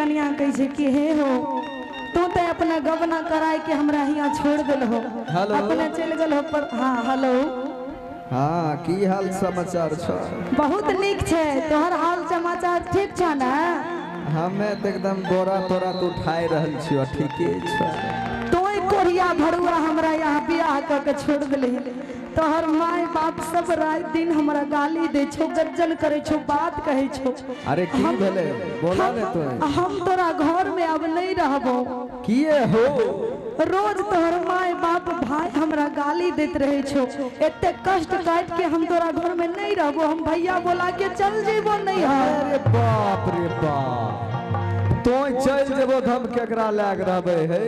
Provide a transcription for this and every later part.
कन्या कहे कि हे हो तू तो अपना गवना कराए के हमरा यहाँ छोड़ दिल हो अपने चल गल हो पर। हाँ हेलो हाँ की हाल समाचार छ? बहुत निक छे तोहर हाल समाचार ठीक छ ना? हमें तो एकदम बोरा तोरा तो उठाए रहल छियो ठीके छ। तोय कोरिया भरुआ हमरा यहाँ बियाह क के छोड़ दिले तोहर माय बाप सब रात दिन हमरा गाली दे छो गर्जन करे छो बात कहे छो। अरे की भेले बोला ने तो हम तोरा घर में अब नहीं रहबो। किए हो? रोज तोहर माय बाप भाई हमरा गाली देत रहे छो एते कष्ट काट के हम तोरा घर में नहीं रहबो हम भैया बोला के चल जेबो नहीं है। अरे बाप रे बाप तो चल जेबो हम केकरा लाग रहबे हे?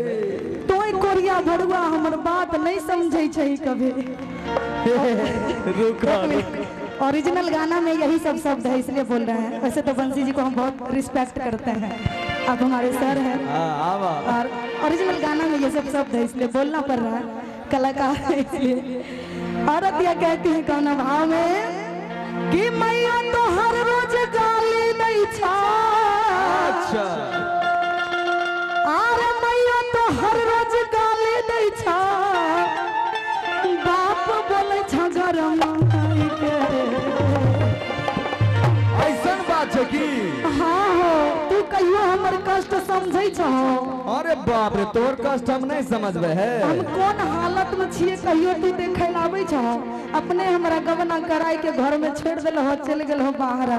तोय कोरिया भरुआ हमर बात नहीं समझे छै कभी। रुका ओरिजिनल गाना में यही सब शब्द है इसलिए बोल रहे हैं। वैसे तो बंसी जी को हम बहुत रिस्पेक्ट करते हैं आप हमारे सर हैं और ओरिजिनल गाना में ये सब शब्द है इसलिए बोलना पड़ रहा है कलाकार है इसलिए। औरत यह कहती है कौन भाव में कि मैया तो हर रोज गाली नहीं छा। अच्छा अरे मैया तो हर रोज गाली नहीं छा बाप बोले छ गरम ऐसन बात है की? हाँ हो तू कहियो हमर कष्ट समझै छ? अरे बाप रे तोर कष्ट हम नहीं समझबे है। हम कौन हालत में छिए कहियो तू देखे लाबै छ? अपने हमरा गवना कराई के घर में छोड़ देल हो चल गेल हो बाहर।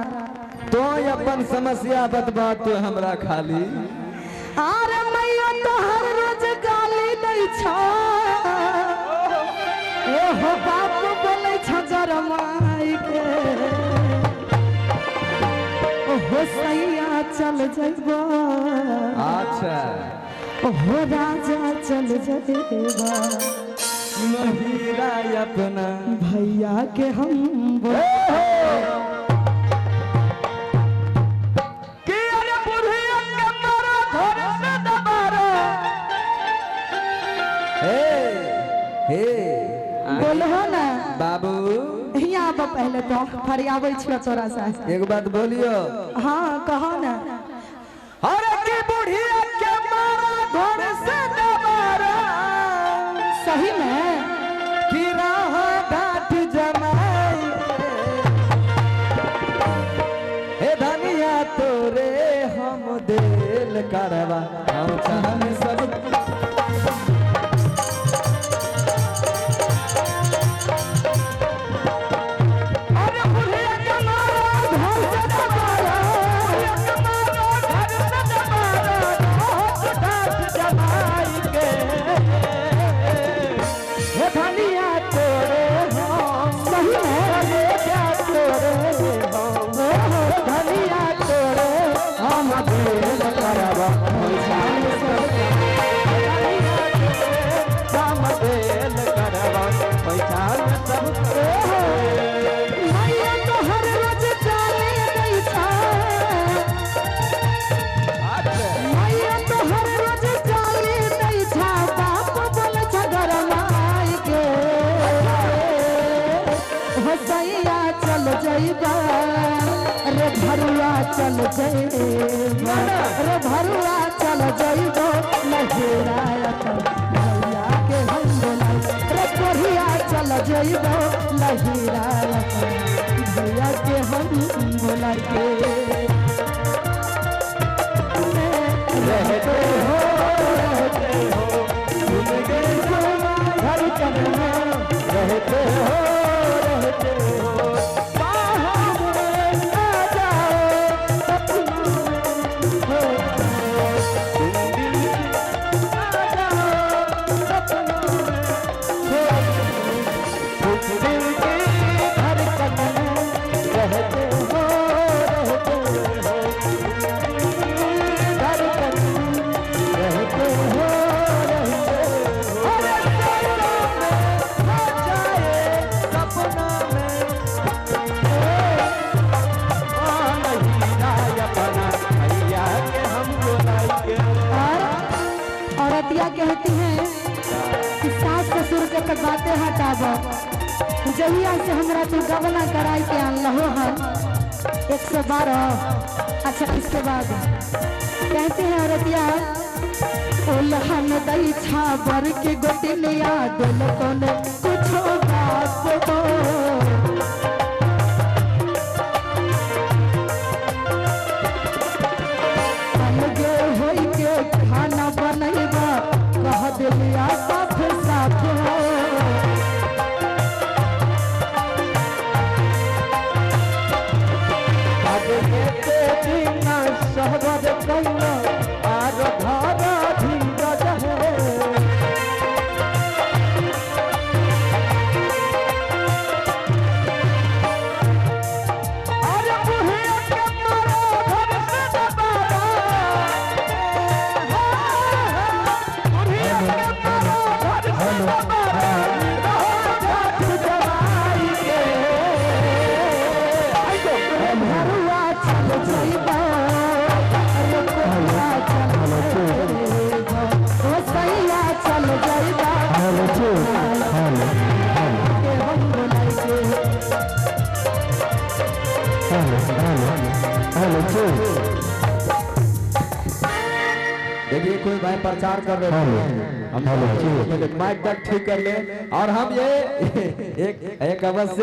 तो अपन समस्या बतबा तो हमरा खाली। अरे मैया तो हर रोज गाली दै छ ए हो बाप बोले छ गरमाई के हो सैया चल जइबा। अच्छा हो राजा चल जइबा हीरा अपना भैया के हम बोलो ना बाबू यहाँ पर पहले तो फरियाबै छियो तोरा सा एक बात बोलियो। हाँ कहो ना। अरे की बुढ़िया के मारा घर से न मारा सही में कि राह घाट जमाई हे धनिया तोरे हम दिल करवा हम चाहने सब रे भरुआ चल जइबो रे भरुआ चल जइबो नहिरा भैया के हम बोलाई रे कोरिया चल जइबो नहिरा भैया के हम बोलाई के रहते हो जिंदगी घर चलना रहते हो कहती हैं कि सास ससुर के बातें हटाबो जहिया से हमरा तू गवना कराई के आनलहो है 112। अच्छा इसके बाद कहते हैं औरतिया उल्हन दई छाबर के गोटिनिया दिल कोने कुछो बात हो अलगे होई के खाना बनैबा कह दिलिया साफ साफ हो सहबद कैला आर धारा धीरज है अरे बुढ़िया के मारो घर से दबारा बुढ़िया के मारो घर से दबारा जवाई के घरुआ चल जइबा चल जाइबा देखिए कोई भाई प्रचार कर रहे हैं हम माइक तक ठीक कर ले और हम ये एक अवश्य